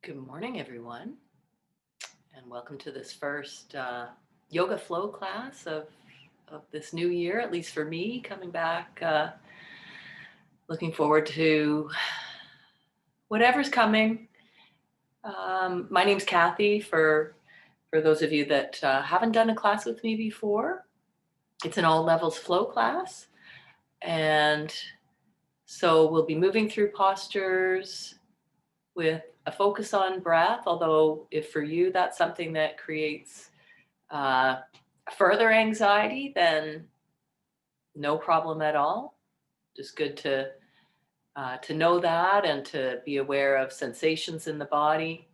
Good morning, everyone, and welcome to this first yoga flow class of this new year, at least for me, coming back. Looking forward to whatever's coming. My name's Kathy, for those of you that haven't done a class with me before. It's an all levels flow class, and so we'll be moving through postures with a focus on breath, although if for you that's something that creates further anxiety, then no problem at all. Just good to know that and to be aware of sensations in the body.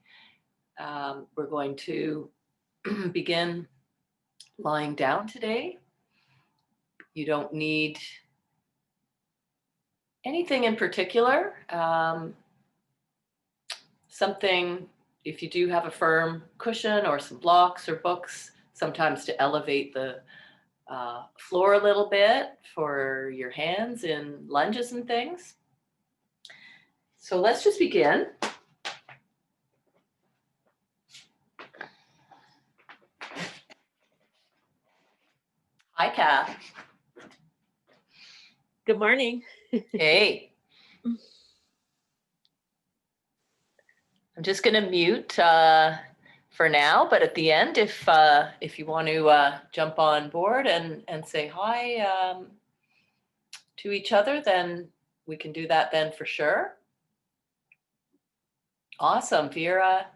We're going to begin lying down today. You don't need anything in particular. Something, if you do have a firm cushion or some blocks or books, sometimes to elevate the floor a little bit for your hands in lunges and things. So let's just begin. Hi, Kath. Good morning. Hey. I'm just going to mute for now, but at the end, if you want to jump on board and say hi to each other, then we can do that then for sure. Awesome. Vera,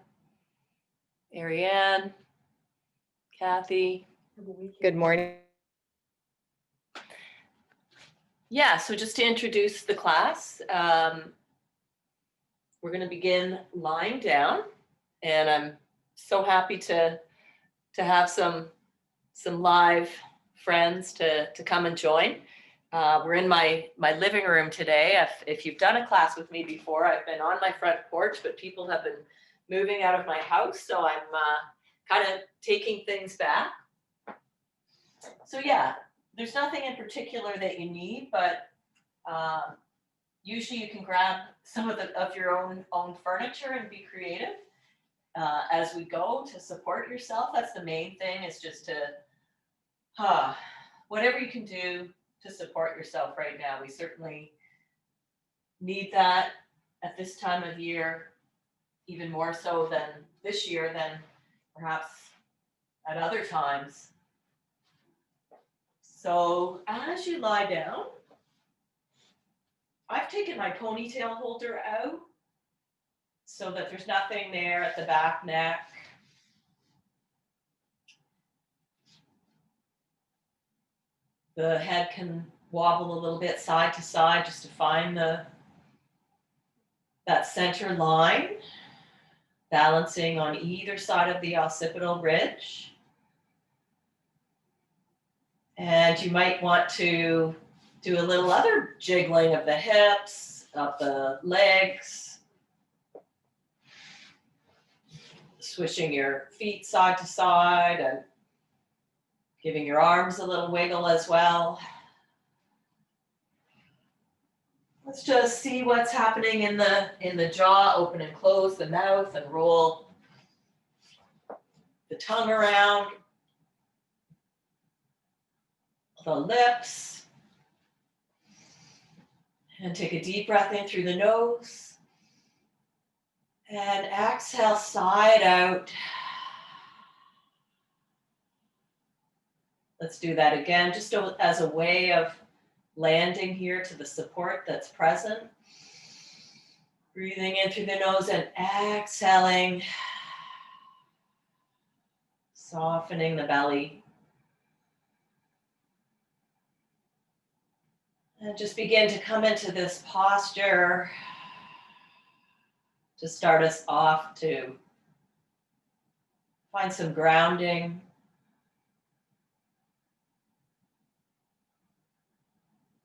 Ariane, Kathy. Good morning. Yeah, so just to introduce the class, we're going to begin lying down, and I'm so happy to have some live friends to come and join. We're in my living room today. If you've done a class with me before, I've been on my front porch, but people have been moving out of my house, so I'm kind of taking things back. So yeah, there's nothing in particular that you need, but usually you can grab some of your own furniture and be creative as we go to support yourself. That's the main thing, is just to whatever you can do to support yourself right now. We certainly need that at this time of year, even more so than this year than perhaps at other times. So as you lie down, I've taken my ponytail holder out so that there's nothing there at the back neck. The head can wobble a little bit side to side just to find that center line, balancing on either side of the occipital ridge. And you might want to do a little other jiggling of the hips, of the legs, swishing your feet side to side and giving your arms a little wiggle as well. Let's just see what's happening in the jaw. Open and close the mouth and roll the tongue around the lips. And take a deep breath in through the nose. And exhale, side out. Let's do that again, just as a way of landing here to the support that's present. Breathing in through the nose and exhaling, softening the belly. And just begin to come into this posture to start us off, to find some grounding.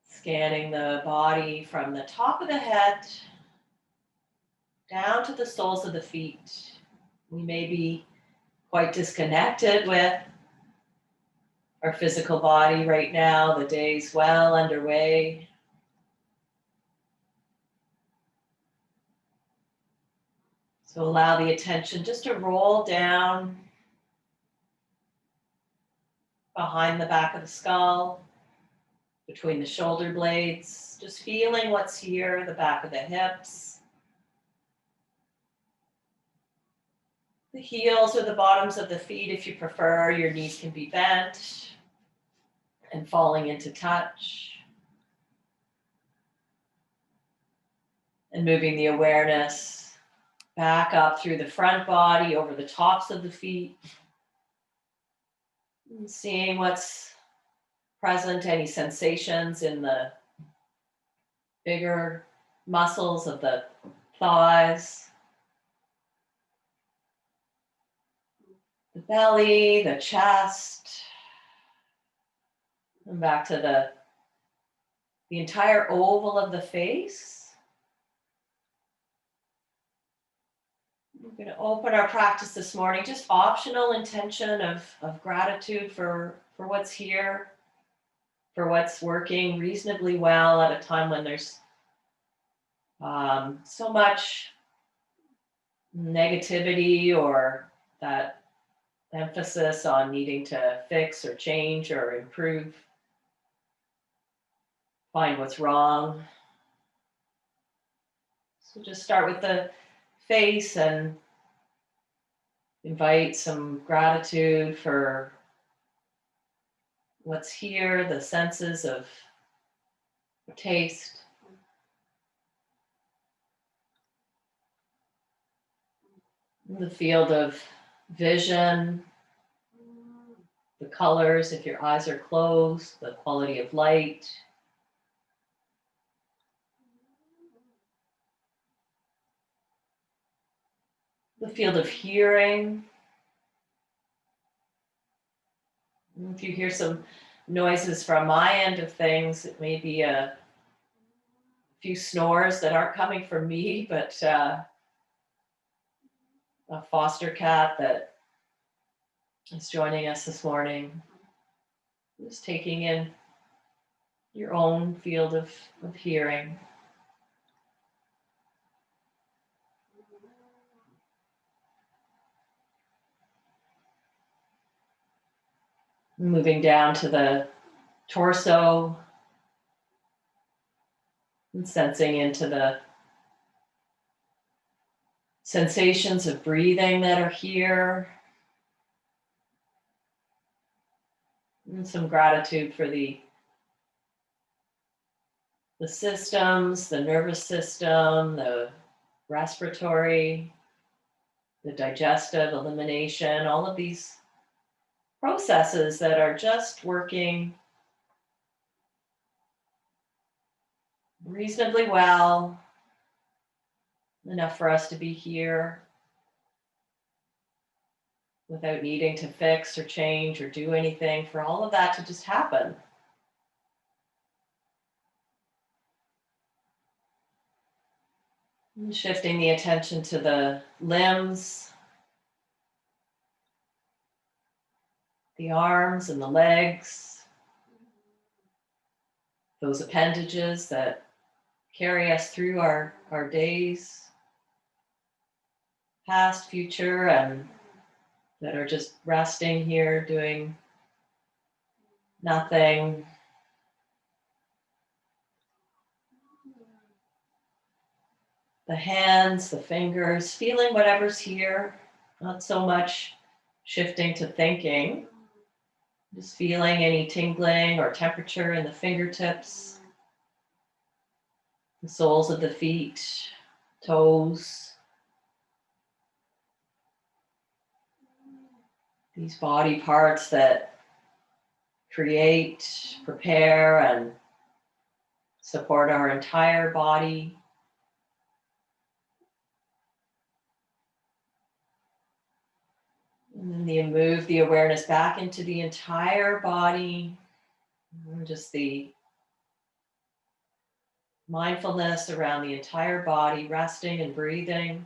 Scanning the body from the top of the head down to the soles of the feet. We may be quite disconnected with our physical body right now. The day's well underway. So allow the attention just to roll down behind the back of the skull, between the shoulder blades, just feeling what's here, the back of the hips, the heels or the bottoms of the feet if you prefer. Your knees can be bent and falling into touch. And moving the awareness back up through the front body, over the tops of the feet. And seeing what's present, any sensations in the bigger muscles of the thighs, the belly, the chest, and back to the entire oval of the face. We're going to open our practice this morning, just optional intention of gratitude for what's here, for what's working reasonably well at a time when there's so much negativity or that emphasis on needing to fix or change or improve, find what's wrong. So just start with the face and invite some gratitude for what's here, the senses of taste, the field of vision, the colors if your eyes are closed, the quality of light, the field of hearing. If you hear some noises from my end of things, it may be a few snores that aren't coming from me, but a foster cat that is joining us this morning. Just taking in your own field of hearing. Moving down to the torso and sensing into the sensations of breathing that are here. And some gratitude for the systems, the nervous system, the respiratory, the digestive, elimination, all of these processes that are just working reasonably well, enough for us to be here without needing to fix or change or do anything, for all of that to just happen. And shifting the attention to the limbs, the arms and the legs, those appendages that carry us through our days, past, future, and that are just resting here, doing nothing. The hands, the fingers, feeling whatever's here, not so much shifting to thinking, just feeling any tingling or temperature in the fingertips, the soles of the feet, toes, these body parts that create, prepare, and support our entire body. And then move the awareness back into the entire body, and just the mindfulness around the entire body, resting and breathing,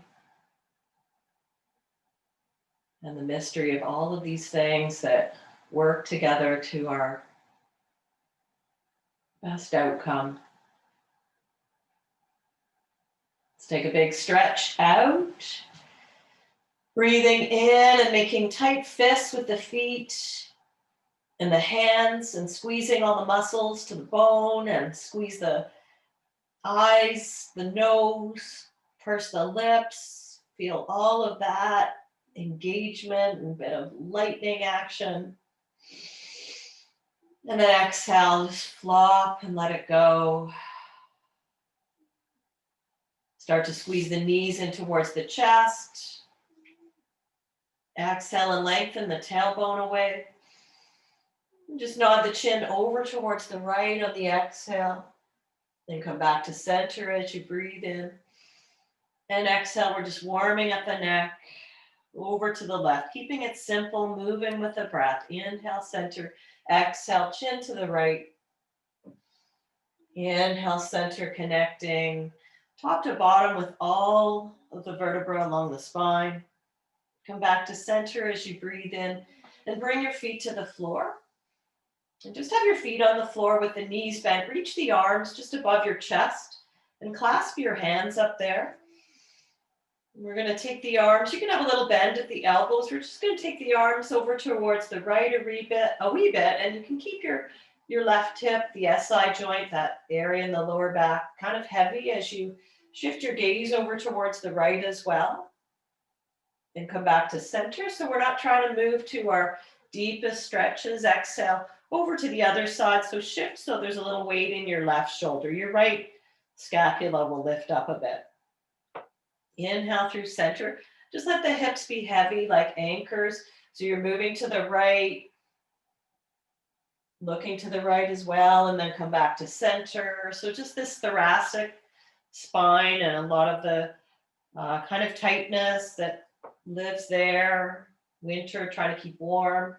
and the mystery of all of these things that work together to our best outcome. Let's take a big stretch out. Breathing in and making tight fists with the feet and the hands and squeezing all the muscles to the bone and squeeze the eyes, the nose, purse the lips. Feel all of that engagement and a bit of lightning action. And then exhale, just flop and let it go. Start to squeeze the knees in towards the chest. Exhale and lengthen the tailbone away. And just nod the chin over towards the right on the exhale. Then come back to center as you breathe in. And exhale, we're just warming up the neck. Over to the left, keeping it simple, moving with the breath. Inhale, center. Exhale, chin to the right. Inhale, center, connecting top to bottom with all of the vertebrae along the spine. Come back to center as you breathe in and bring your feet to the floor. And just have your feet on the floor with the knees bent. Reach the arms just above your chest and clasp your hands up there. We're going to take the arms. You can have a little bend at the elbows. We're just going to take the arms over towards the right a wee bit, and you can keep your left hip, the SI joint, that area in the lower back, kind of heavy as you shift your gaze over towards the right as well. And come back to center. So we're not trying to move to our deepest stretches. Exhale over to the other side. So shift so there's a little weight in your left shoulder. Your right scapula will lift up a bit. Inhale through center. Just let the hips be heavy like anchors. So you're moving to the right, looking to the right as well, and then come back to center. So just this thoracic spine and a lot of the kind of tightness that lives there. Winter, trying to keep warm.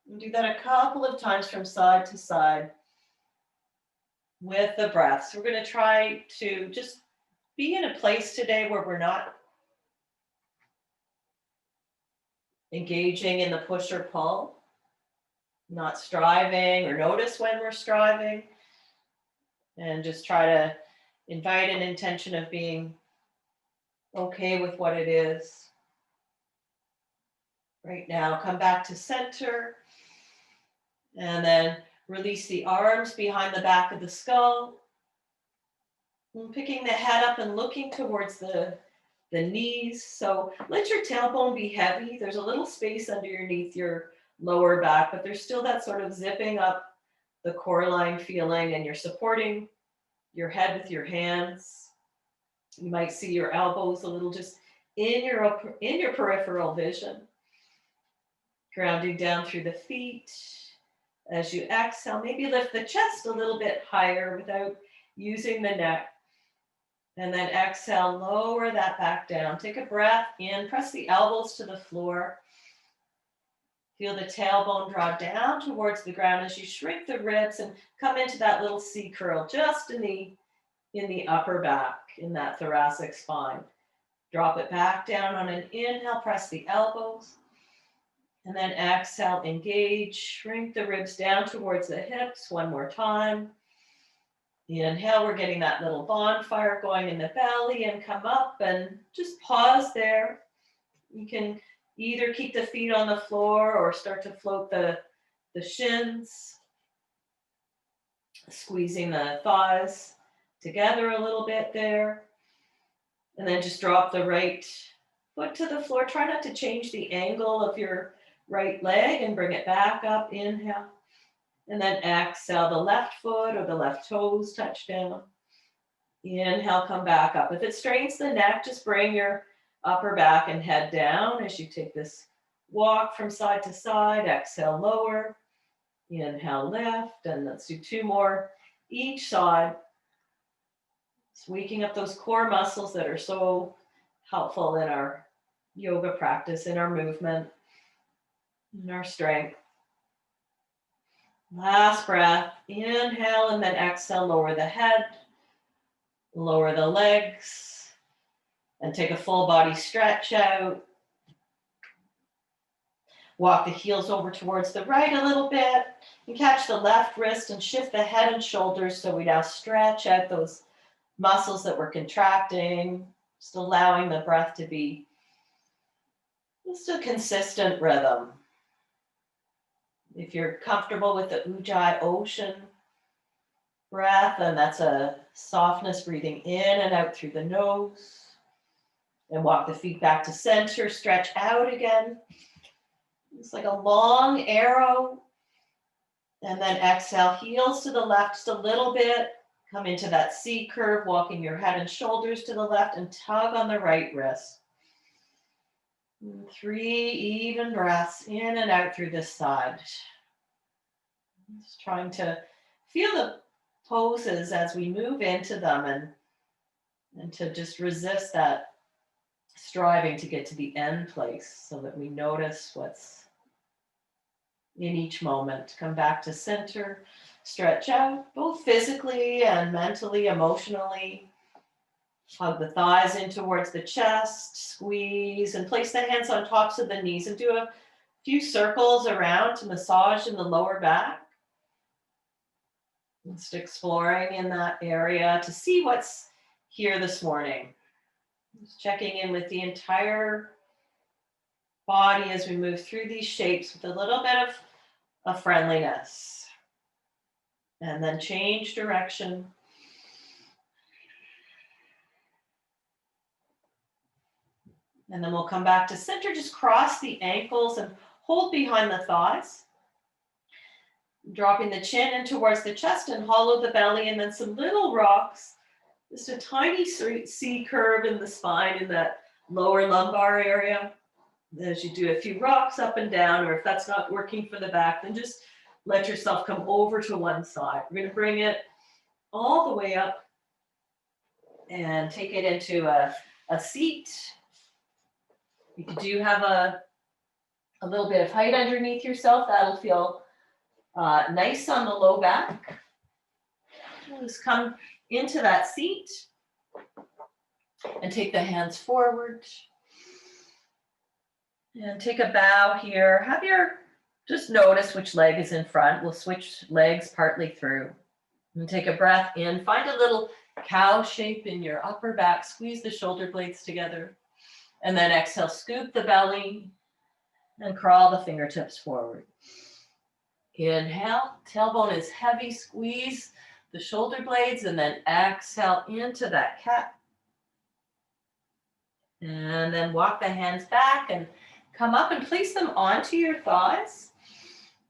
And do that a couple of times from side to side with the breath. So we're going to try to just be in a place today where we're not engaging in the push or pull, not striving, or notice when we're striving, and just try to invite an intention of being okay with what it is. Right now, come back to center, and then release the arms behind the back of the skull. And picking the head up and looking towards the knees. So let your tailbone be heavy. There's a little space underneath your lower back, but there's still that sort of zipping up the core line feeling, and you're supporting your head with your hands. You might see your elbows a little just in your peripheral vision. Grounding down through the feet. As you exhale, maybe lift the chest a little bit higher without using the neck. And then exhale, lower that back down. Take a breath in, press the elbows to the floor. Feel the tailbone draw down towards the ground as you shrink the ribs and come into that little C curl just in the upper back, in that thoracic spine. Drop it back down on an inhale, press the elbows. And then exhale, engage, shrink the ribs down towards the hips one more time. Inhale, we're getting that little bonfire going in the belly, and come up and just pause there. You can either keep the feet on the floor or start to float the shins, squeezing the thighs together a little bit there. And then just drop the right foot to the floor. Try not to change the angle of your right leg and bring it back up. Inhale. And then exhale, the left foot or the left toes touch down. Inhale, come back up. If it strains the neck, just bring your upper back and head down as you take this walk from side to side. Exhale, lower. Inhale, lift. And let's do 2 more each side. Just waking up those core muscles that are so helpful in our yoga practice, in our movement, in our strength. Last breath, inhale, and then exhale, lower the head, lower the legs, and take a full body stretch out. Walk the heels over towards the right a little bit, and catch the left wrist and shift the head and shoulders so we now stretch out those muscles that we're contracting, just allowing the breath to be Just a consistent rhythm. If you're comfortable with the Ujjayi ocean breath, and that's a softness breathing in and out through the nose. And walk the feet back to center, stretch out again. It's like a long arrow. And then exhale, heels to the left just a little bit. Come into that C curve, walking your head and shoulders to the left and tug on the right wrist. And 3 even breaths in and out through this side. Just trying to feel the poses as we move into them and to just resist that striving to get to the end place so that we notice what's in each moment. Come back to center, stretch out, both physically and mentally, emotionally. Hug the thighs in towards the chest, squeeze, and place the hands on tops of the knees and do a few circles around to massage in the lower back. Just exploring in that area to see what's here this morning. Just checking in with the entire body as we move through these shapes with a little bit of friendliness. And then change direction. And then we'll come back to center. Just cross the ankles and hold behind the thighs. Dropping the chin in towards the chest and hollow the belly, and then some little rocks. Just a tiny C curve in the spine in that lower lumbar area. As you do a few rocks up and down, or if that's not working for the back, then just let yourself come over to one side. We're going to bring it all the way up and take it into a seat. You do have a little bit of height underneath yourself. That'll feel nice on the low back. Just come into that seat and take the hands forward. And take a bow here. Just notice which leg is in front. We'll switch legs partly through. And take a breath in. Find a little cow shape in your upper back. Squeeze the shoulder blades together. And then exhale, scoop the belly and crawl the fingertips forward. Inhale, tailbone is heavy. Squeeze the shoulder blades and then exhale into that cat. And then walk the hands back and come up and place them onto your thighs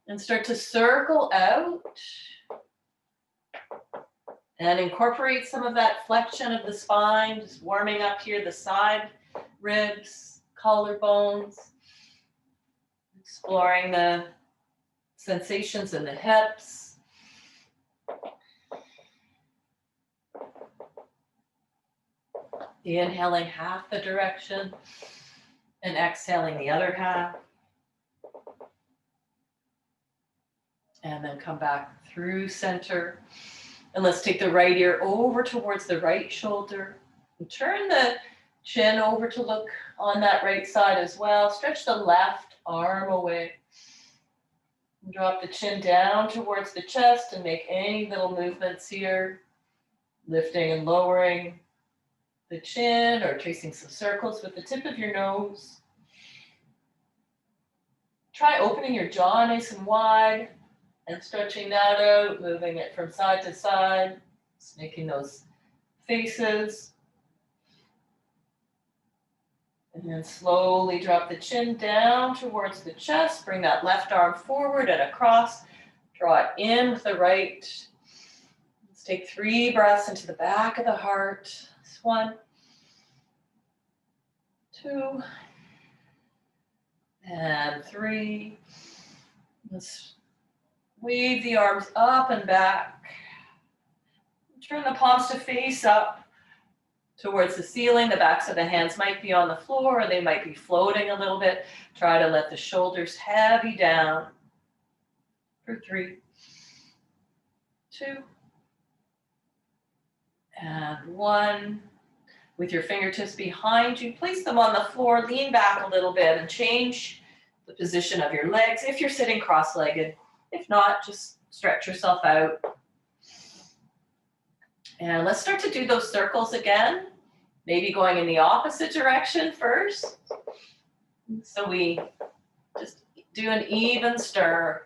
and start to circle out and incorporate some of that flexion of the spine, just warming up here, the side ribs, collarbones, exploring the sensations in the hips. Inhaling half the direction and exhaling the other half. And then come back through center. And let's take the right ear over towards the right shoulder. And turn the chin over to look on that right side as well. Stretch the left arm away. And drop the chin down towards the chest and make any little movements here. Lifting and lowering the chin or tracing some circles with the tip of your nose. Try opening your jaw nice and wide and stretching that out, moving it from side to side, just making those faces. And then slowly drop the chin down towards the chest. Bring that left arm forward and across. Draw it in with the right. Let's take 3 breaths into the back of the heart. 1, 2, and 3. Let's weave the arms up and back. Turn the palms to face up towards the ceiling. The backs of the hands might be on the floor or they might be floating a little bit. Try to let the shoulders heavy down for 3, 2, and 1. With your fingertips behind you, place them on the floor, lean back a little bit and change the position of your legs if you're sitting cross-legged. If not, just stretch yourself out. And let's start to do those circles again. Maybe going in the opposite direction first. So we just do an even stir.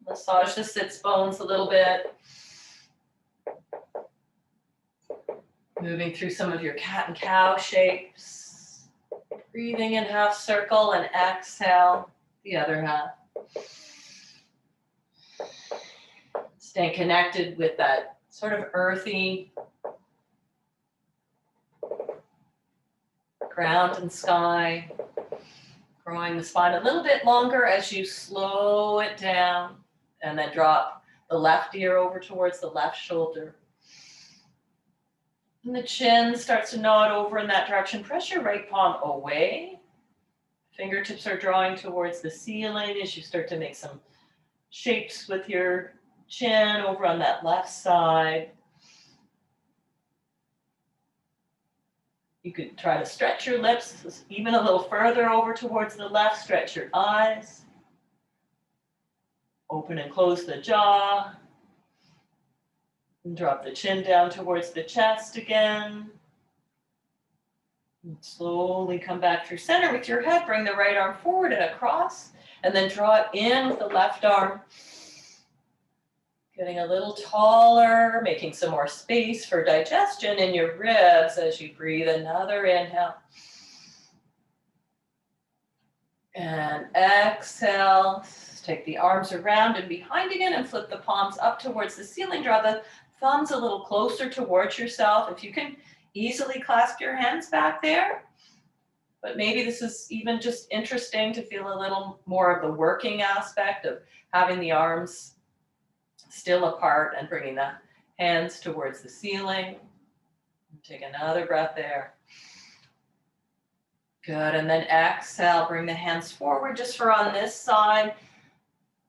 Massage the sits bones a little bit. Moving through some of your cat and cow shapes. Breathing in half circle and exhale the other half. Staying connected with that sort of earthy ground and sky. Growing the spine a little bit longer as you slow it down and then drop the left ear over towards the left shoulder. And the chin starts to nod over in that direction. Press your right palm away. Fingertips are drawing towards the ceiling as you start to make some shapes with your chin over on that left side. You could try to stretch your lips even a little further over towards the left. Stretch your eyes. Open and close the jaw. And drop the chin down towards the chest again. And slowly come back through center with your head. Bring the right arm forward and across. And then draw it in with the left arm. Getting a little taller, making some more space for digestion in your ribs as you breathe. Another inhale. And exhale. Take the arms around and behind again and flip the palms up towards the ceiling. Draw the thumbs a little closer towards yourself. If you can easily clasp your hands back there. But maybe this is even just interesting to feel a little more of the working aspect of having the arms still apart and bringing the hands towards the ceiling. Take another breath there. Good, and then exhale, bring the hands forward just for on this side.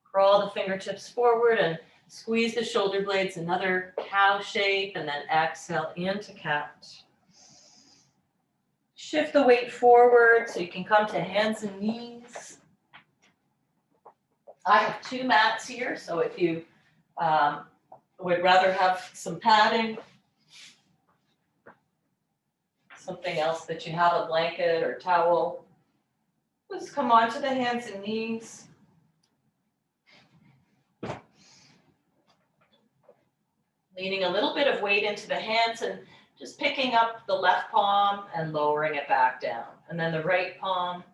Crawl the fingertips forward and squeeze the shoulder blades, another cow shape, and then exhale into cat. Shift the weight forward so you can come to hands and knees. I have 2 mats here, so if you would rather have some padding, something else that you have, a blanket or towel, just come onto the hands and knees. Leaning a little bit of weight into the hands and just picking up the left palm and lowering it back down. And then the right palm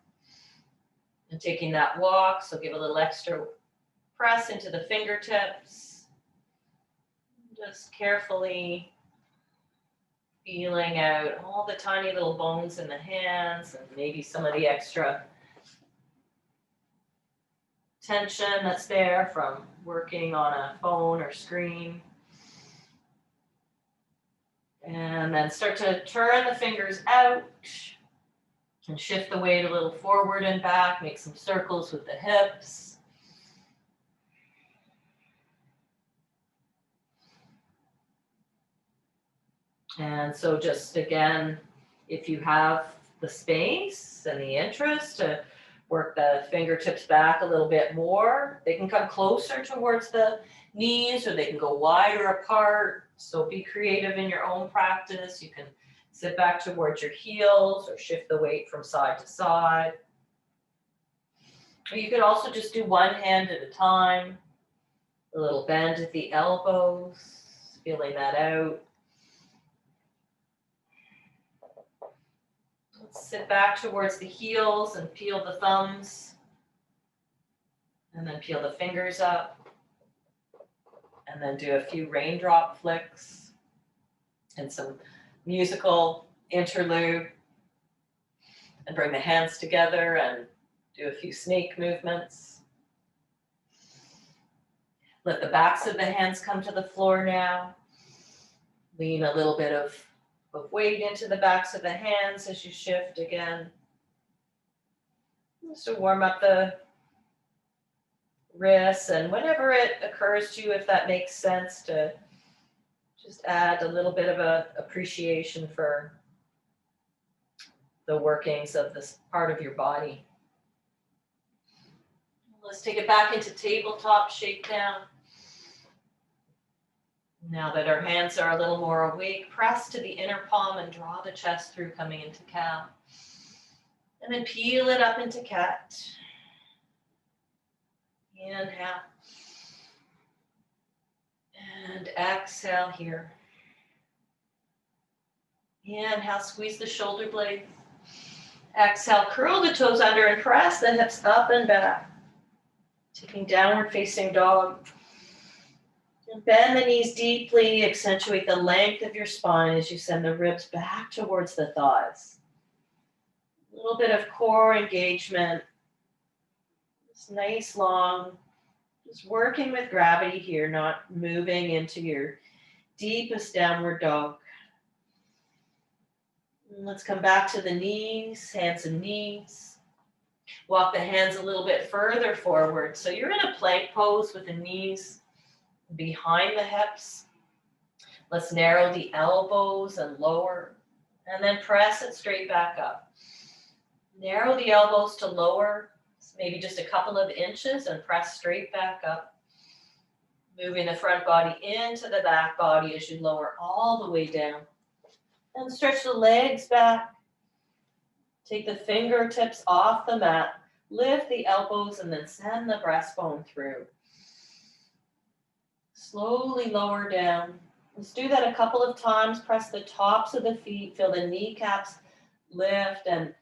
and taking that walk. So give a little extra press into the fingertips. Just carefully feeling out all the tiny little bones in the hands and maybe some of the extra tension that's there from working on a phone or screen. And then start to turn the fingers out and shift the weight a little forward and back. Make some circles with the hips. And so just again, if you have the space and the interest to work the fingertips back a little bit more, they can come closer towards the knees or they can go wider apart. So be creative in your own practice. You can sit back towards your heels or shift the weight from side to side. Or you could also just do one hand at a time. A little bend at the elbows, feeling that out. Let's sit back towards the heels and peel the thumbs. And then peel the fingers up. And then do a few raindrop flicks and some musical interlude. And bring the hands together and do a few snake movements. Let the backs of the hands come to the floor now. Lean a little bit of weight into the backs of the hands as you shift again. Just to warm up the wrists, and whenever it occurs to you, if that makes sense, to just add a little bit of a appreciation for the workings of this part of your body. Let's take it back into tabletop shakedown. Now that our hands are a little more awake, press to the inner palm and draw the chest through, coming into cow. And then peel it up into cat. Inhale. And exhale here. Inhale, squeeze the shoulder blades. Exhale, curl the toes under and press the hips up and back. Taking downward facing dog. And bend the knees deeply, accentuate the length of your spine as you send the ribs back towards the thighs. A little bit of core engagement. It's nice, long. Just working with gravity here, not moving into your deepest downward dog. And let's come back to the knees, hands and knees. Walk the hands a little bit further forward. So you're in a plank pose with the knees behind the hips. Let's narrow the elbows and lower, and then press it straight back up. Narrow the elbows to lower, maybe just a couple of inches, and press straight back up. Moving the front body into the back body as you lower all the way down. And stretch the legs back. Take the fingertips off the mat. Lift the elbows and then send the breastbone through. Slowly lower down. Let's do that a couple of times. Press the tops of the feet. Feel the kneecaps lift and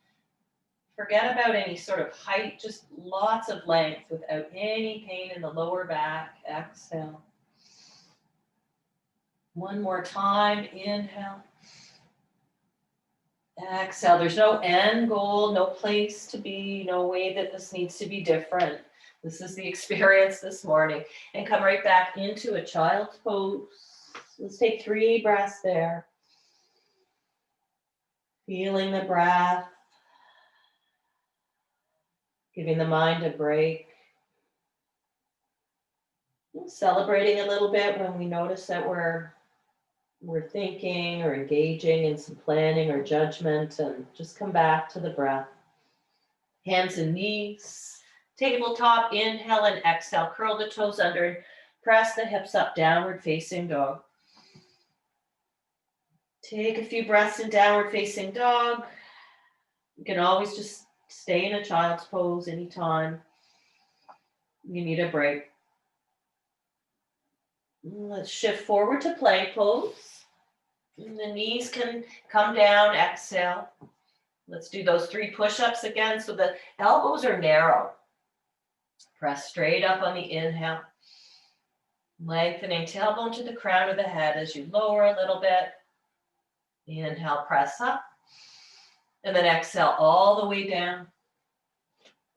forget about any sort of height. Just lots of length without any pain in the lower back. Exhale. One more time. Inhale. Exhale. There's no end goal, no place to be, no way that this needs to be different. This is the experience this morning. And come right back into a child's pose. Let's take 3 breaths there. Feeling the breath. Giving the mind a break. Celebrating a little bit when we notice that we're thinking or engaging in some planning or judgment, and just come back to the breath. Hands and knees. Tabletop, inhale and exhale. Curl the toes under. Press the hips up, downward facing dog. Take a few breaths in downward facing dog. You can always just stay in a child's pose anytime you need a break. Let's shift forward to plank pose. And the knees can come down, exhale. Let's do those 3 push-ups again so the elbows are narrow. Press straight up on the inhale. Lengthening tailbone to the crown of the head as you lower a little bit. Inhale, press up. And then exhale all the way down.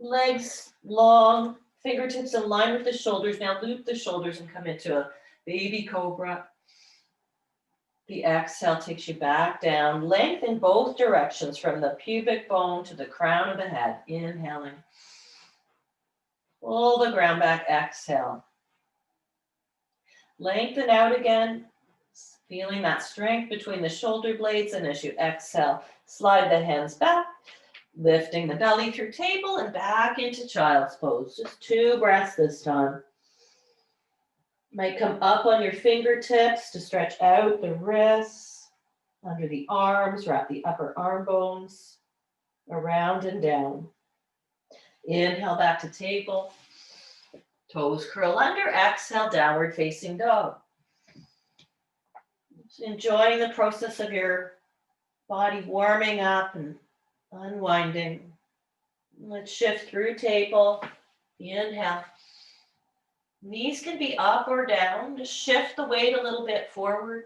Legs long, fingertips in line with the shoulders. Now loop the shoulders and come into a baby cobra. The exhale takes you back down. Length in both directions from the pubic bone to the crown of the head. Inhaling. Pull the ground back. Exhale. Lengthen out again. Feeling that strength between the shoulder blades, and as you exhale, slide the hands back, lifting the belly through table and back into child's pose. Just 2 breaths this time. Might come up on your fingertips to stretch out the wrists, under the arms, wrap the upper arm bones, around and down. Inhale back to table. Toes curl under, exhale, downward facing dog. Enjoying the process of your body warming up and unwinding. Let's shift through table. Inhale. Knees can be up or down. Just shift the weight a little bit forward.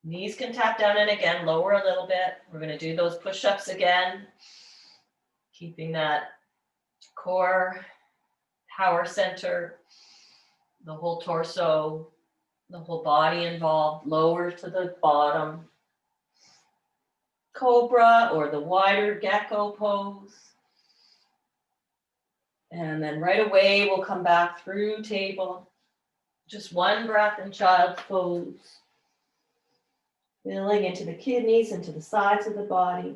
Knees can tap down, and again, lower a little bit. We're going to do those push-ups again. Keeping that core, power center, the whole torso, the whole body involved, lower to the bottom. Cobra or the wider gecko pose. And then right away, we'll come back through table. Just 1 breath in child's pose. Filling into the kidneys, into the sides of the body.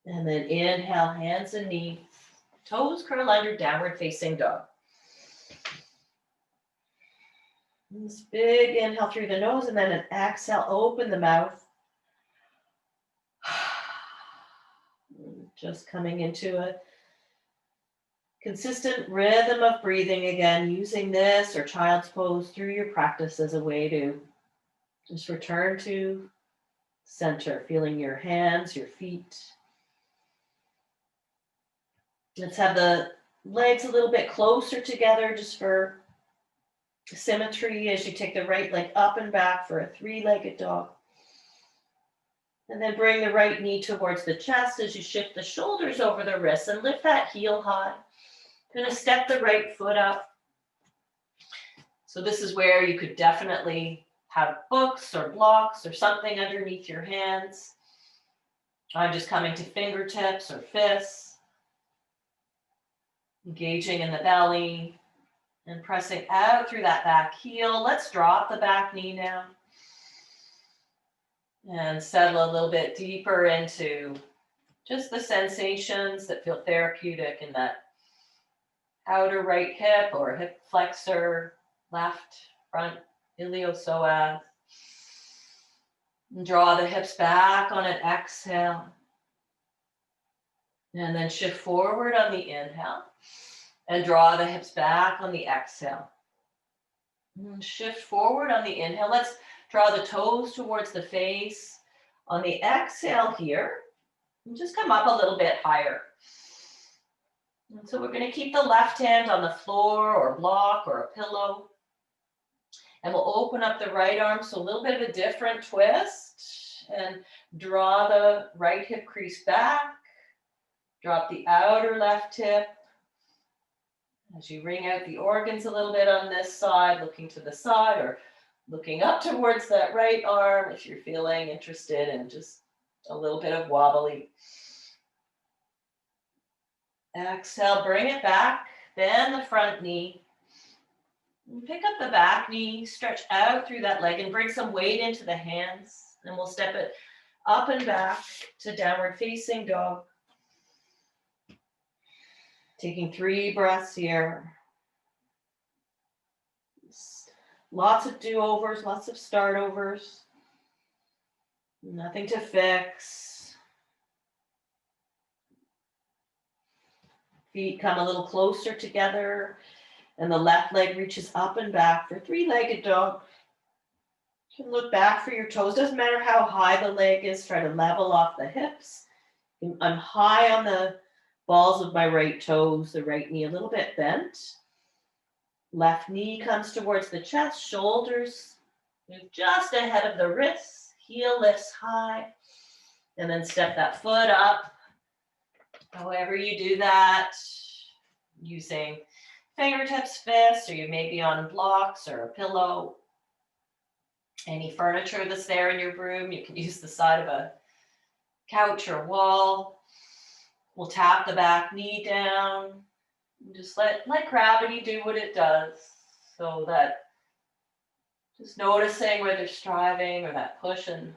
And then inhale, hands and knees. Toes curl under, downward facing dog. This big inhale through the nose, and then an exhale, open the mouth. Just coming into a consistent rhythm of breathing again, using this or child's pose through your practice as a way to just return to center, feeling your hands, your feet. Let's have the legs a little bit closer together just for symmetry as you take the right leg up and back for a three-legged dog. And then bring the right knee towards the chest as you shift the shoulders over the wrists and lift that heel high. Going to step the right foot up. So this is where you could definitely have books or blocks or something underneath your hands. I'm just coming to fingertips or fists, engaging in the belly and pressing out through that back heel. Let's drop the back knee now and settle a little bit deeper into just the sensations that feel therapeutic in that outer right hip or hip flexor, left front iliopsoas. And draw the hips back on an exhale. And then shift forward on the inhale. And draw the hips back on the exhale. And shift forward on the inhale. Let's draw the toes towards the face. On the exhale here, and just come up a little bit higher. And so we're going to keep the left hand on the floor or block or a pillow. And we'll open up the right arm, so a little bit of a different twist. And draw the right hip crease back. Drop the outer left hip. As you wring out the organs a little bit on this side, looking to the side or looking up towards that right arm if you're feeling interested in just a little bit of wobbly. Exhale, bring it back, bend the front knee. Pick up the back knee, stretch out through that leg and bring some weight into the hands. And we'll step it up and back to downward facing dog. Taking 3 breaths here. Lots of do-overs, lots of start-overs. Nothing to fix. Feet come a little closer together. And the left leg reaches up and back for three-legged dog. You can look back for your toes. Doesn't matter how high the leg is. Try to level off the hips. I'm high on the balls of my right toes, the right knee a little bit bent. Left knee comes towards the chest, shoulders move just ahead of the wrists, heel lifts high, and then step that foot up. However you do that, using fingertips, fists, or you may be on blocks or a pillow. Any furniture that's there in your room, you can use the side of a couch or wall. We'll tap the back knee down. Just let gravity do what it does. So that just noticing where there's striving or that push and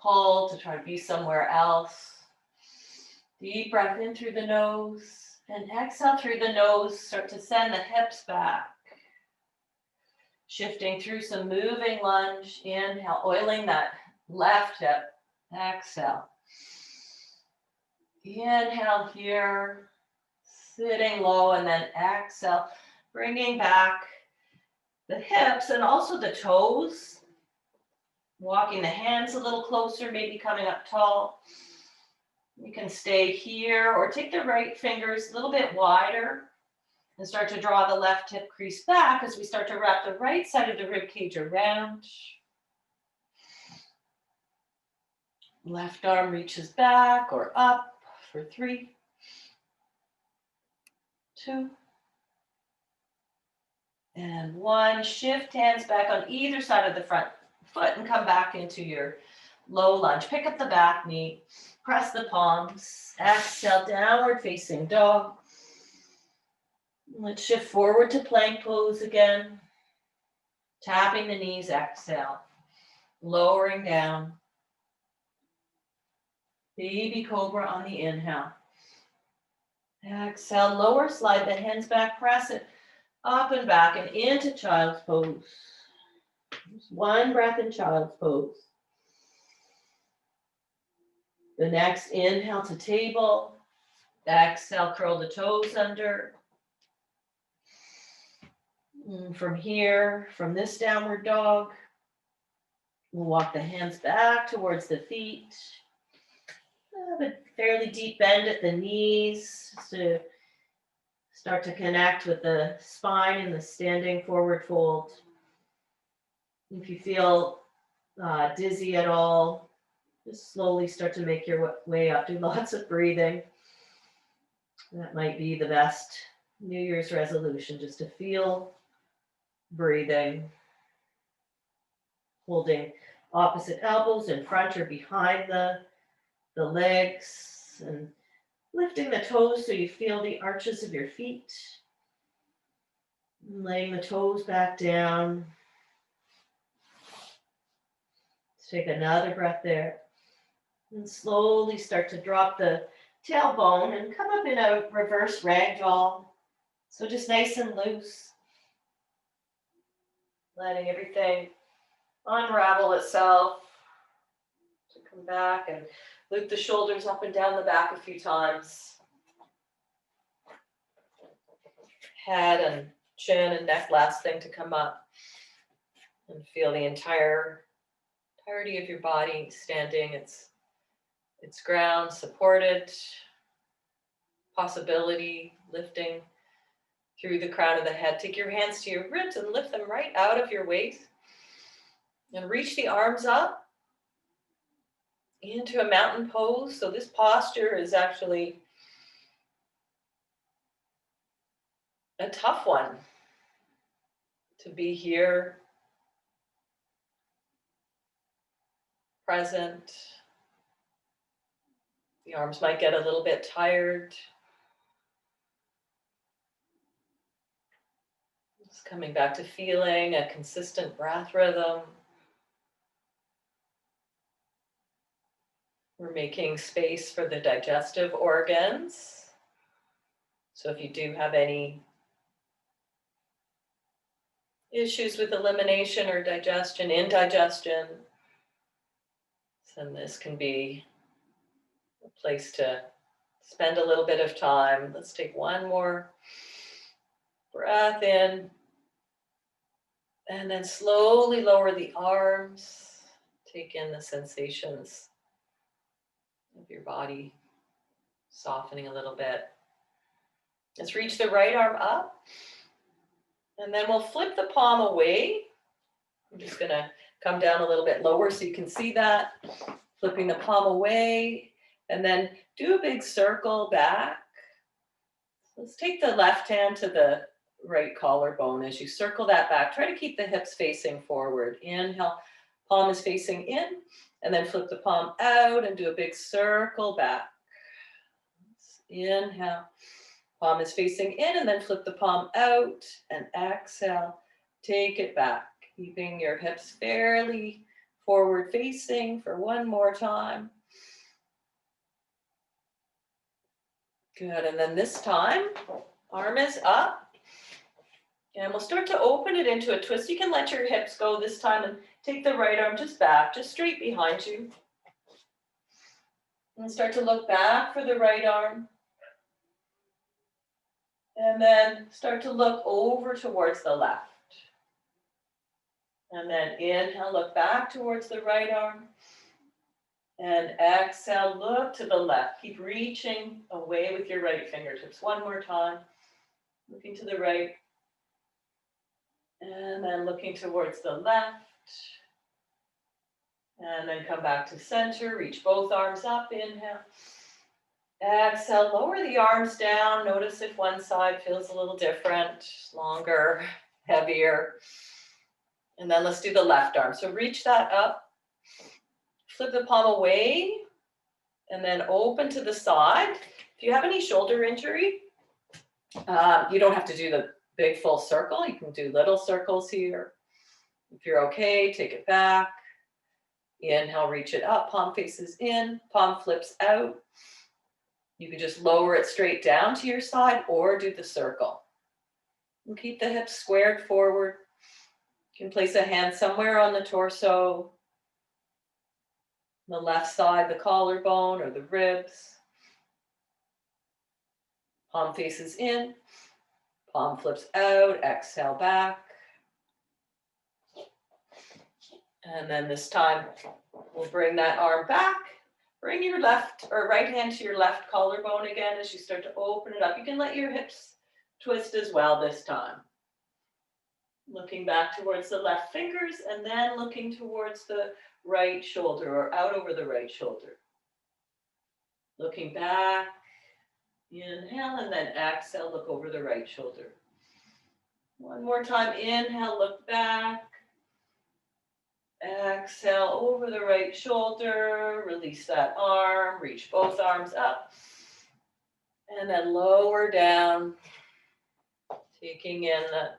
pull to try to be somewhere else. Deep breath in through the nose and exhale through the nose. Start to send the hips back. Shifting through some moving lunge. Inhale, oiling that left hip. Exhale. Inhale here. Sitting low and then exhale. Bringing back the hips and also the toes. Walking the hands a little closer, maybe coming up tall. You can stay here or take the right fingers a little bit wider and start to draw the left hip crease back as we start to wrap the right side of the rib cage around. Left arm reaches back or up for 3, 2, and 1. Shift hands back on either side of the front foot and come back into your low lunge. Pick up the back knee, press the palms, exhale, downward facing dog. Let's shift forward to plank pose again. Tapping the knees, exhale. Lowering down. Baby cobra on the inhale. Exhale, lower, slide the hands back, press it up and back and into child's pose. Just 1 breath in child's pose. The next, inhale to table. Exhale, curl the toes under. From here, from this downward dog, we'll walk the hands back towards the feet. Have a fairly deep bend at the knees to start to connect with the spine and the standing forward fold. If you feel dizzy at all, just slowly start to make your way up. Do lots of breathing. That might be the best New Year's resolution, just to feel breathing. Holding opposite elbows in front or behind the legs, and lifting the toes so you feel the arches of your feet. Laying the toes back down. Let's take another breath there. And slowly start to drop the tailbone and come up in a reverse ragdoll. So just nice and loose. Letting everything unravel itself. To come back and loop the shoulders up and down the back a few times. Head and chin and neck, last thing to come up. And feel the entirety of your body standing. It's ground supported. Possibility lifting through the crown of the head. Take your hands to your ribs and lift them right out of your waist. And reach the arms up into a mountain pose. So this posture is actually a tough one. To be here, present. The arms might get a little bit tired. Just coming back to feeling a consistent breath rhythm. We're making space for the digestive organs. So if you do have any issues with elimination or digestion, indigestion, then this can be a place to spend a little bit of time. Let's take one more breath in. And then slowly lower the arms. Take in the sensations of your body, softening a little bit. Let's reach the right arm up. And then we'll flip the palm away. I'm just going to come down a little bit lower so you can see that. Flipping the palm away. And then do a big circle back. Let's take the left hand to the right collarbone as you circle that back. Try to keep the hips facing forward. Inhale, palm is facing in, and then flip the palm out and do a big circle back. Inhale, palm is facing in, and then flip the palm out, and exhale, take it back. Keeping your hips fairly forward facing for one more time. Good, and then this time, arm is up. And we'll start to open it into a twist. You can let your hips go this time and take the right arm just back, just straight behind you. And start to look back for the right arm. And then start to look over towards the left. And then inhale, look back towards the right arm. And exhale, look to the left. Keep reaching away with your right fingertips. One more time. Looking to the right. And then looking towards the left. And then come back to center. Reach both arms up. Inhale. Exhale, lower the arms down. Notice if one side feels a little different, longer, heavier. And then let's do the left arm. So reach that up. Flip the palm away. And then open to the side. If you have any shoulder injury, you don't have to do the big full circle. You can do little circles here. If you're okay, take it back. Inhale, reach it up. Palm faces in. Palm flips out. You can just lower it straight down to your side or do the circle. And keep the hips squared forward. You can place a hand somewhere on the torso. The left side, the collarbone or the ribs. Palm faces in, palm flips out, exhale back. And then this time, we'll bring that arm back. Bring your left or right hand to your left collarbone again as you start to open it up. You can let your hips twist as well this time. Looking back towards the left fingers and then looking towards the right shoulder or out over the right shoulder. Looking back, inhale, and then exhale, look over the right shoulder. One more time, inhale, look back. Exhale over the right shoulder, release that arm, reach both arms up, and then lower down, taking in the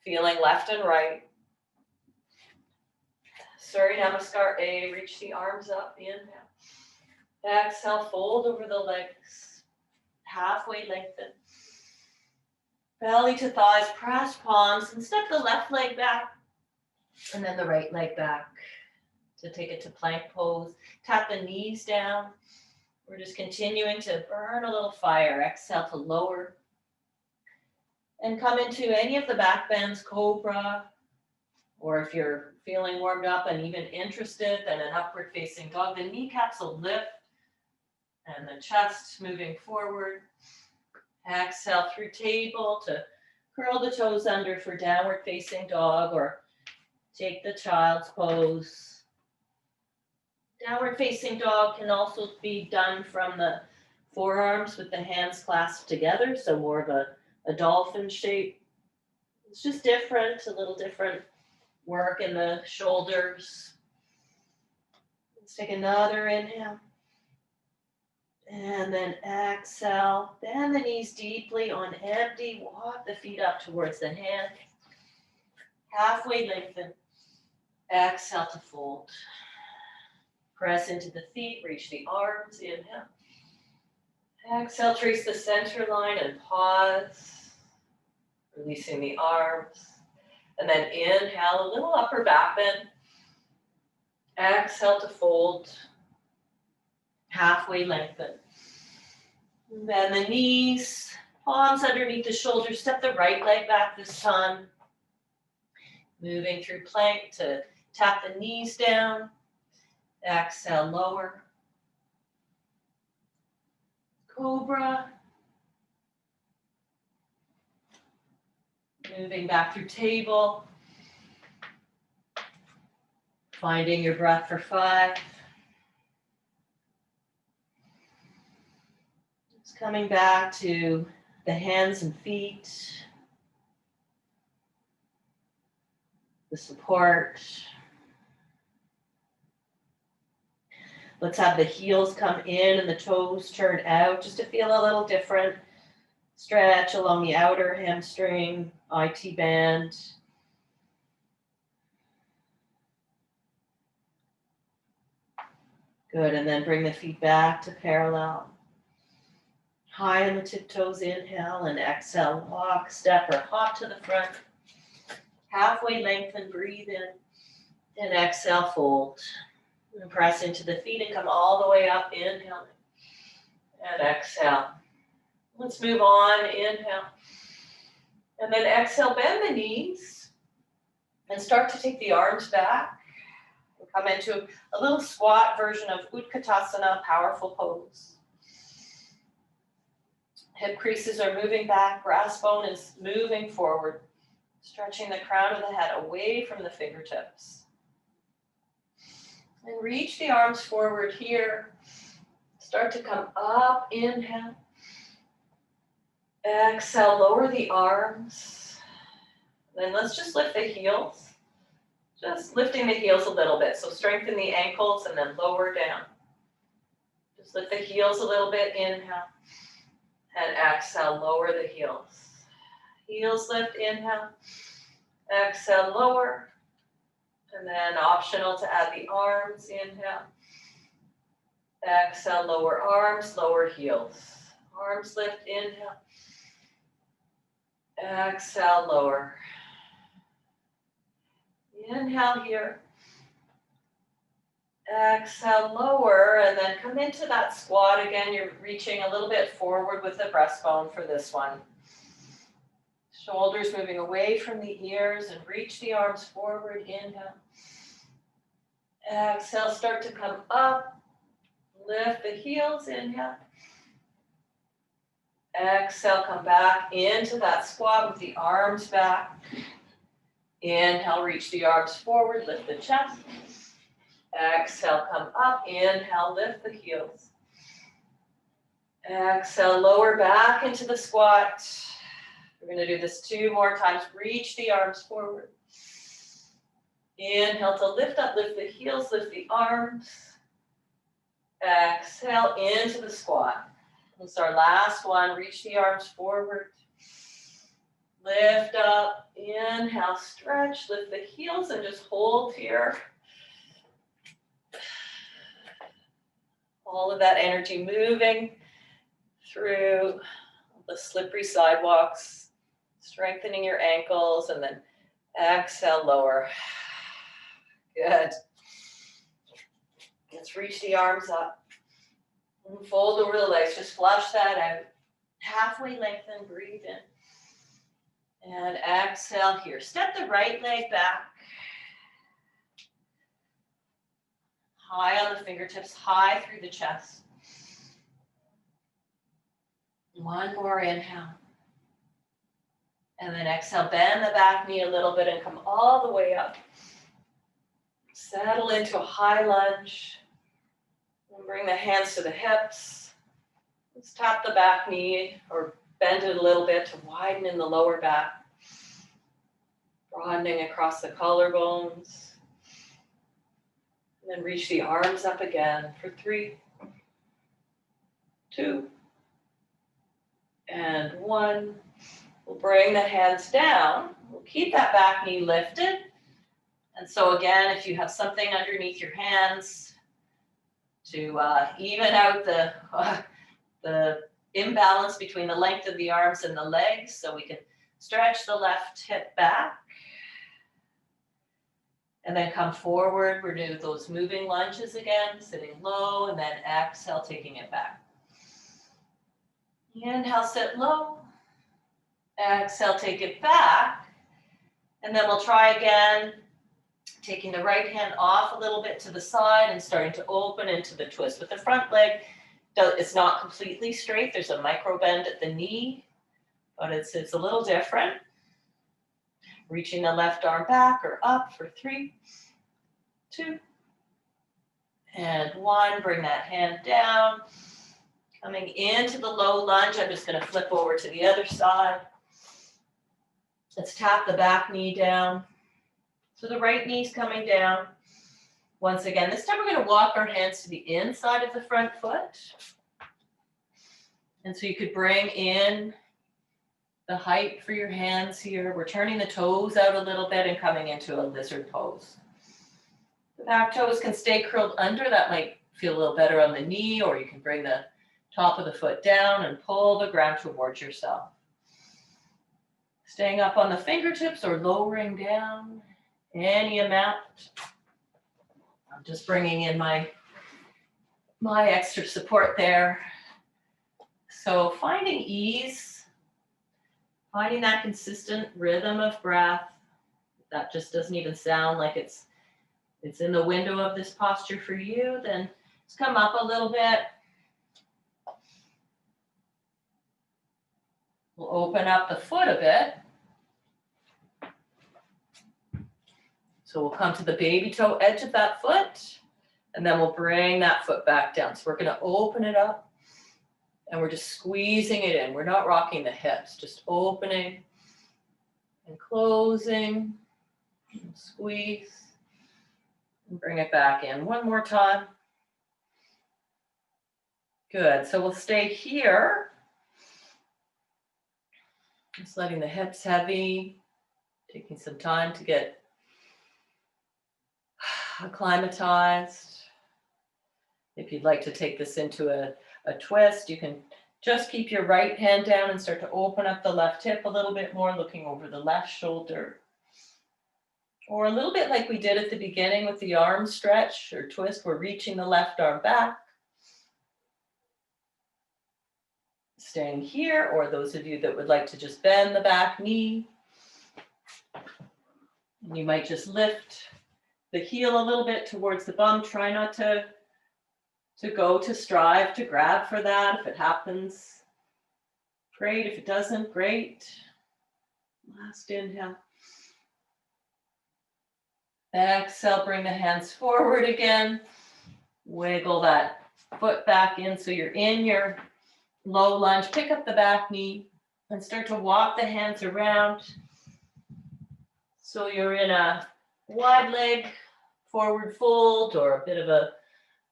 feeling left and right. Surya Namaskar A, reach the arms up, inhale. Exhale, fold over the legs, halfway lengthen. Belly to thighs, press palms, and step the left leg back, and then the right leg back to take it to plank pose. Tap the knees down. We're just continuing to burn a little fire. Exhale to lower. And come into any of the back bends, cobra, or if you're feeling warmed up and even interested, then an upward facing dog. The kneecaps will lift and the chest moving forward. Exhale through table to curl the toes under for downward facing dog or take the child's pose. Downward facing dog can also be done from the forearms with the hands clasped together, so more of a dolphin shape. It's just different, a little different work in the shoulders. Let's take another inhale. And then exhale. Bend the knees deeply on empty. Walk the feet up towards the hand. Halfway lengthen. Exhale to fold. Press into the feet, reach the arms, inhale. Exhale, trace the center line and pause, releasing the arms. And then inhale, a little upper back bend. Exhale to fold, halfway lengthen. Bend the knees, palms underneath the shoulders. Step the right leg back this time. Moving through plank to tap the knees down. Exhale, lower. Cobra. Moving back through table. Finding your breath for 5. Just coming back to the hands and feet. The support. Let's have the heels come in and the toes turn out just to feel a little different. Stretch along the outer hamstring, IT band. Good, and then bring the feet back to parallel. High on the tiptoes, inhale, and exhale, walk, step, or hop to the front. Halfway lengthen, breathe in, and exhale, fold. And press into the feet and come all the way up, inhale, and exhale. Let's move on, inhale. And then exhale, bend the knees, and start to take the arms back. We'll come into a little squat version of Utkatasana, powerful pose. Hip creases are moving back, brass bone is moving forward, stretching the crown of the head away from the fingertips. And reach the arms forward here. Start to come up, inhale. Exhale, lower the arms. Then let's just lift the heels. Just lifting the heels a little bit. So strengthen the ankles and then lower down. Just lift the heels a little bit, inhale. And exhale, lower the heels. Heels lift, inhale. Exhale, lower. And then optional to add the arms, inhale. Exhale, lower arms, lower heels. Arms lift, inhale. Exhale, lower. Inhale here. Exhale, lower, and then come into that squat again. You're reaching a little bit forward with the breastbone for this one. Shoulders moving away from the ears and reach the arms forward. Inhale. Exhale, start to come up. Lift the heels, inhale. Exhale, come back into that squat with the arms back. Inhale, reach the arms forward, lift the chest. Exhale, come up. Inhale, lift the heels. Exhale, lower back into the squat. We're going to do this 2 more times. Reach the arms forward. Inhale to lift up, lift the heels, lift the arms. Exhale into the squat. This is our last one. Reach the arms forward. Lift up. Inhale, stretch, lift the heels, and just hold here. All of that energy moving through the slippery sidewalks, strengthening your ankles, and then exhale, lower. Good. Let's reach the arms up. And fold over the legs. Just flush that out. Halfway lengthen, breathe in. And exhale here. Step the right leg back. High on the fingertips, high through the chest. One more inhale. And then exhale, bend the back knee a little bit and come all the way up. Settle into a high lunge. And bring the hands to the hips. Let's tap the back knee or bend it a little bit to widen in the lower back. Broadening across the collarbones. And then reach the arms up again for 3, 2, and 1. We'll bring the hands down. We'll keep that back knee lifted. And so again, if you have something underneath your hands to even out the imbalance between the length of the arms and the legs, so we can stretch the left hip back. And then come forward. We're doing those moving lunges again, sitting low, and then exhale, taking it back. Inhale, sit low. Exhale, take it back. And then we'll try again, taking the right hand off a little bit to the side and starting to open into the twist. With the front leg, it's not completely straight. There's a micro bend at the knee, but it's a little different. Reaching the left arm back or up for 3, 2, and 1. Bring that hand down. Coming into the low lunge, I'm just going to flip over to the other side. Let's tap the back knee down. So the right knee's coming down. Once again, this time we're going to walk our hands to the inside of the front foot. And so you could bring in the height for your hands here. We're turning the toes out a little bit and coming into a lizard pose. The back toes can stay curled under. That might feel a little better on the knee, or you can bring the top of the foot down and pull the ground towards yourself. Staying up on the fingertips or lowering down any amount. I'm just bringing in my extra support there. So finding ease. Finding that consistent rhythm of breath. That just doesn't even sound like it's in the window of this posture for you. Then let's come up a little bit. We'll open up the foot a bit. So we'll come to the baby toe edge of that foot, and then we'll bring that foot back down. So we're going to open it up. And we're just squeezing it in. We're not rocking the hips, just opening and closing, and squeeze, and bring it back in. One more time. Good, so we'll stay here. Just letting the hips heavy, taking some time to get acclimatized. If you'd like to take this into a twist, you can just keep your right hand down and start to open up the left hip a little bit more, looking over the left shoulder. Or a little bit like we did at the beginning with the arm stretch or twist, we're reaching the left arm back. Staying here, or those of you that would like to just bend the back knee. You might just lift the heel a little bit towards the bum. Try not to go to strive to grab for that. If it happens, great. If it doesn't, great. Last inhale. Exhale, bring the hands forward again. Wiggle that foot back in so you're in your low lunge. Pick up the back knee and start to walk the hands around. So you're in a wide leg forward fold or a bit of a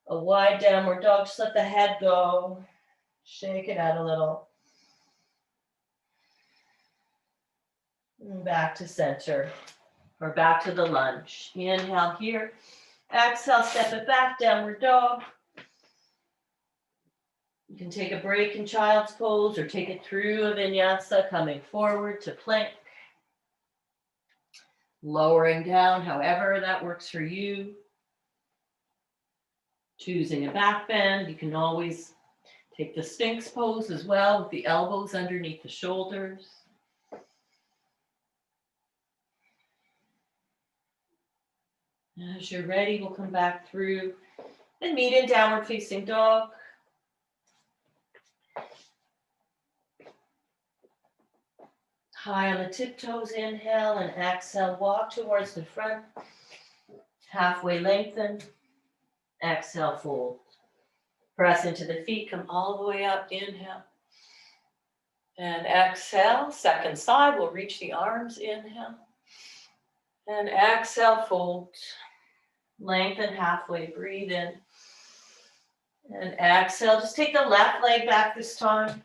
wide downward dog. Just let the head go. Shake it out a little. And back to center or back to the lunge. Inhale here. Exhale, step it back, downward dog. You can take a break in child's pose or take it through a vinyasa, coming forward to plank. Lowering down, however that works for you. Choosing a back bend. You can always take the Sphinx pose as well with the elbows underneath the shoulders. As you're ready, we'll come back through and meet in downward facing dog. High on the tiptoes, inhale, and exhale, walk towards the front. Halfway lengthen. Exhale, fold. Press into the feet, come all the way up, inhale. And exhale, second side, we'll reach the arms, inhale. And exhale, fold. Lengthen halfway, breathe in. And exhale, just take the left leg back this time.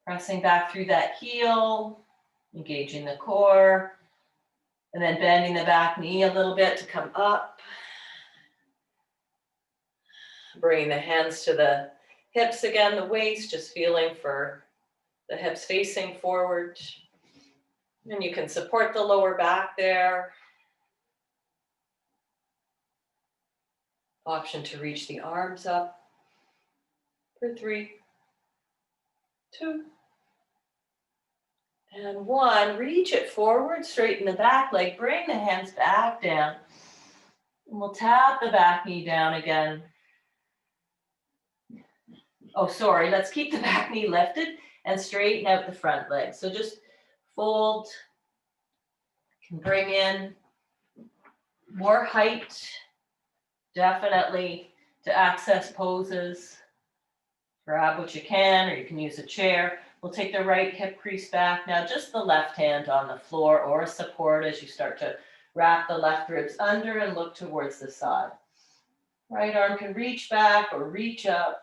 Pressing back through that heel, engaging the core, and then bending the back knee a little bit to come up. Bringing the hands to the hips again, the waist, just feeling for the hips facing forward. And you can support the lower back there. Option to reach the arms up for 3, 2, and 1. Reach it forward, straighten the back leg, bring the hands back down. And we'll tap the back knee down again. Oh, sorry, let's keep the back knee lifted and straighten out the front leg. So just fold, can bring in more height, definitely to access poses. Grab what you can, or you can use a chair. We'll take the right hip crease back. Now just the left hand on the floor or support as you start to wrap the left ribs under and look towards the side. Right arm can reach back or reach up.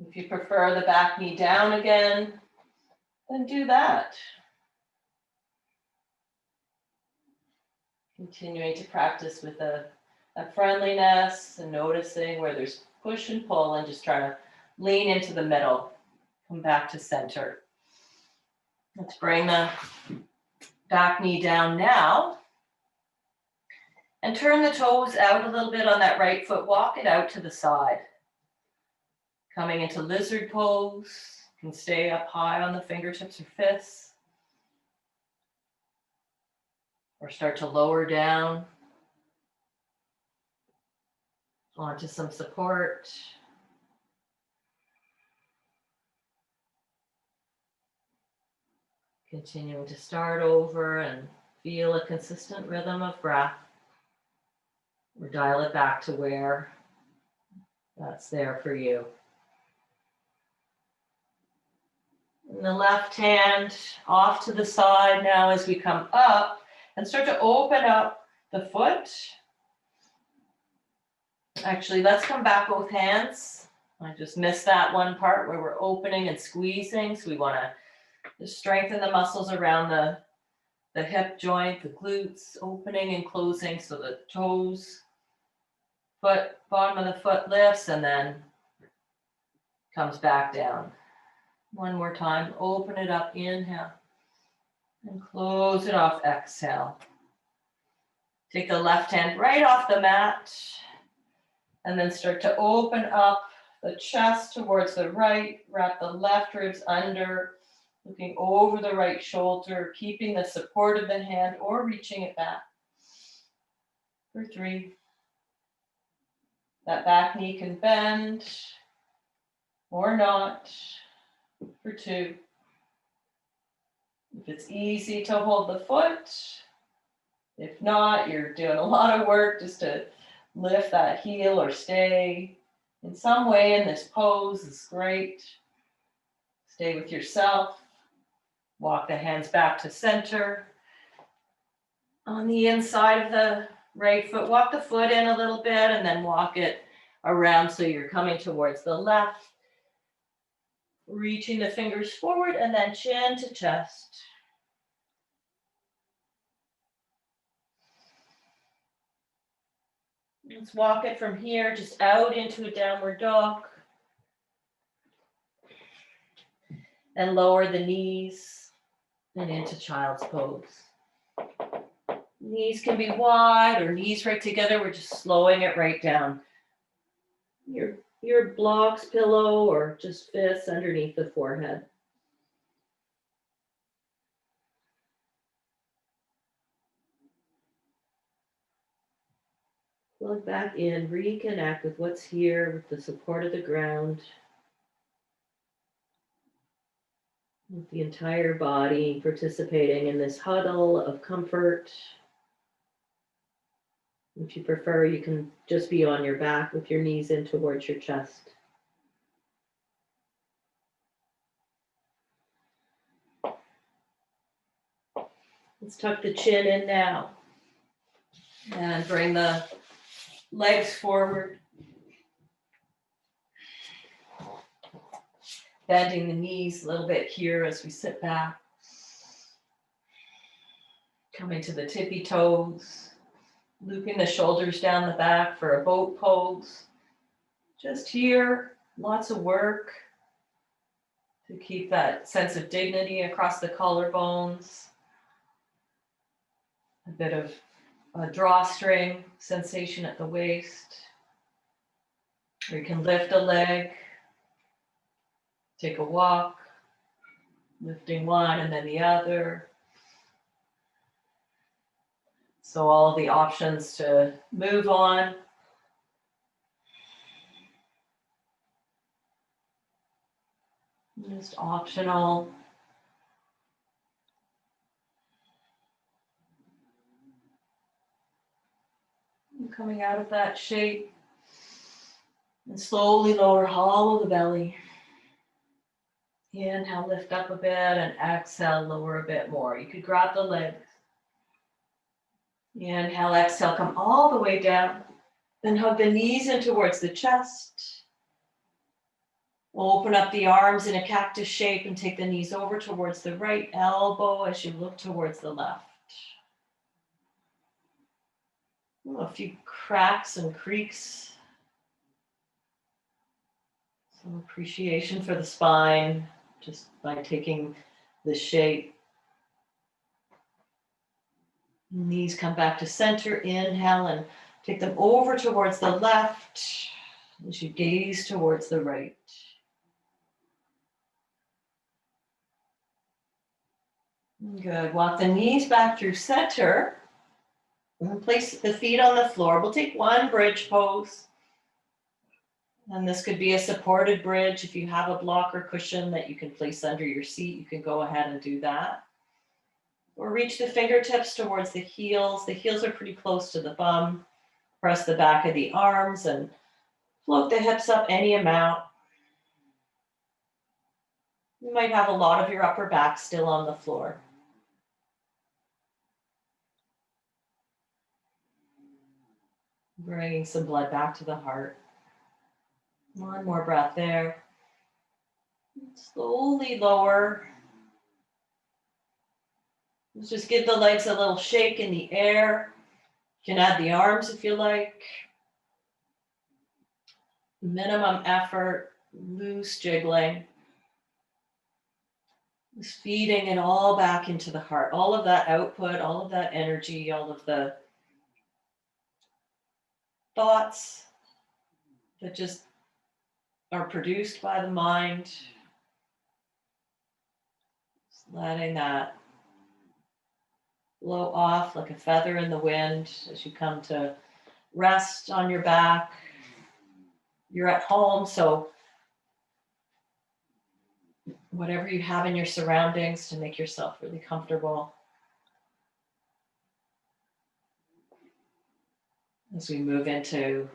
If you prefer the back knee down again, then do that. Continuing to practice with a friendliness and noticing where there's push and pull and just trying to lean into the middle. Come back to center. Let's bring the back knee down now. And turn the toes out a little bit on that right foot. Walk it out to the side. Coming into lizard pose. You can stay up high on the fingertips or fists. Or start to lower down onto some support. Continuing to start over and feel a consistent rhythm of breath. Or dial it back to where that's there for you. And the left hand off to the side now as we come up and start to open up the foot. Actually, let's come back both hands. I just missed that one part where we're opening and squeezing. So we want to just strengthen the muscles around the hip joint, the glutes, opening and closing so the toes, bottom of the foot lifts and then comes back down. One more time. Open it up. Inhale. And close it off. Exhale. Take the left hand right off the mat. And then start to open up the chest towards the right. Wrap the left ribs under. Looking over the right shoulder. Keeping the support of the hand or reaching it back. For 3. That back knee can bend or not. For 2. If it's easy to hold the foot, if not, you're doing a lot of work just to lift that heel or stay in some way in this pose is great. Stay with yourself. Walk the hands back to center. On the inside of the right foot, walk the foot in a little bit and then walk it around so you're coming towards the left. Reaching the fingers forward and then chin to chest. Let's walk it from here, just out into a downward dog. And lower the knees and into child's pose. Knees can be wide or knees right together. We're just slowing it right down. Your blocks, pillow, or just fists underneath the forehead. Plug back in, reconnect with what's here with the support of the ground. With the entire body participating in this huddle of comfort. If you prefer, you can just be on your back with your knees in towards your chest. Let's tuck the chin in now. And bring the legs forward. Bending the knees a little bit here as we sit back. Coming to the tippy toes. Looping the shoulders down the back for a boat pose. Just here, lots of work to keep that sense of dignity across the collarbones. A bit of a drawstring sensation at the waist. Or you can lift a leg, take a walk, lifting one and then the other. So all the options to move on. Just optional. Coming out of that shape. And slowly lower, hollow the belly. Inhale, lift up a bit, and exhale, lower a bit more. You could grab the legs. Inhale, exhale, come all the way down. Then hug the knees in towards the chest. Open up the arms in a cactus shape and take the knees over towards the right elbow as you look towards the left. A few cracks and creaks. Some appreciation for the spine just by taking the shape. Knees come back to center. Inhale and take them over towards the left as you gaze towards the right. Good. Walk the knees back through center. And place the feet on the floor. We'll take one bridge pose. And this could be a supported bridge. If you have a block or cushion that you can place under your seat, you can go ahead and do that. Or reach the fingertips towards the heels. The heels are pretty close to the bum. Press the back of the arms and float the hips up any amount. You might have a lot of your upper back still on the floor. Bringing some blood back to the heart. One more breath there. Slowly lower. Let's just give the legs a little shake in the air. You can add the arms if you like. Minimum effort, loose jiggling. Just feeding it all back into the heart. All of that output, all of that energy, all of the thoughts that just are produced by the mind. Just letting that blow off like a feather in the wind as you come to rest on your back. You're at home, so whatever you have in your surroundings to make yourself really comfortable. As we move into,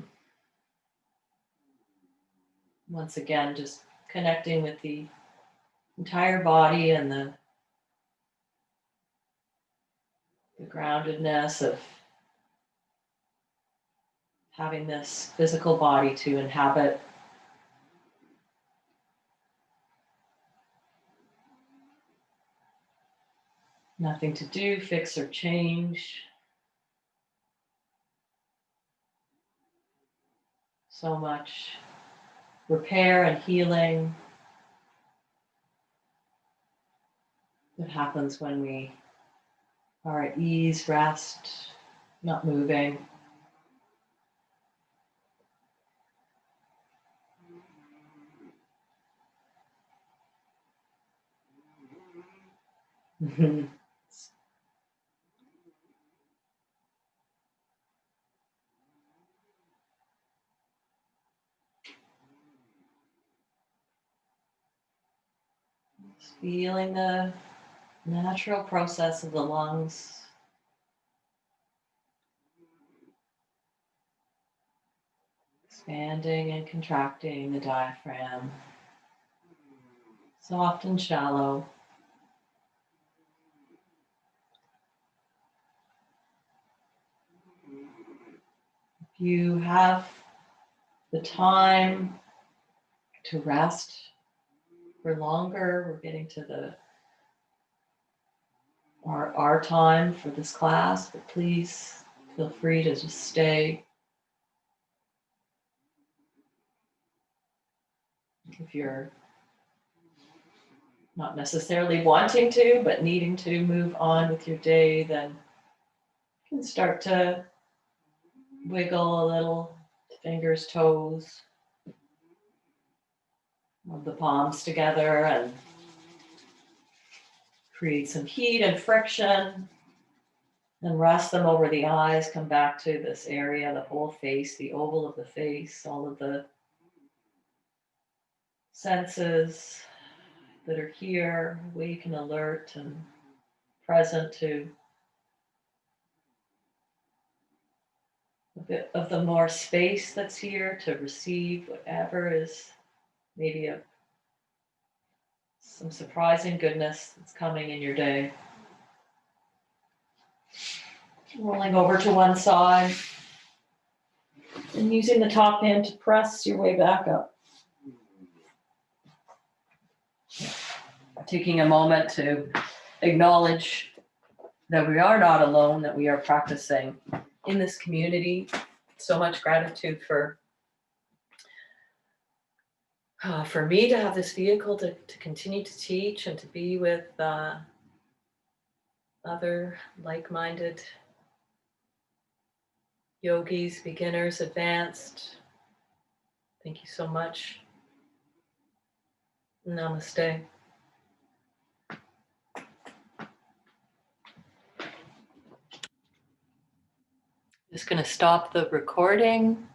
once again, just connecting with the entire body and the groundedness of having this physical body to inhabit. Nothing to do, fix, or change. So much repair and healing that happens when we are at ease, rest, not moving. Feeling the natural process of the lungs. Expanding and contracting the diaphragm. Soft and shallow. If you have the time to rest for longer, we're getting to our time for this class, but please feel free to just stay. If you're not necessarily wanting to, but needing to move on with your day, then you can start to wiggle a little, fingers, toes, rub the palms together and create some heat and friction. And rest them over the eyes, come back to this area, the whole face, the oval of the face, all of the senses that are here, awake and alert and present to a bit of the more space that's here to receive whatever is maybe some surprising goodness that's coming in your day. Rolling over to one side and using the top hand to press your way back up. Taking a moment to acknowledge that we are not alone, that we are practicing in this community. So much gratitude for me to have this vehicle to continue to teach and to be with other like-minded yogis, beginners, advanced. Thank you so much. Namaste. Just going to stop the recording.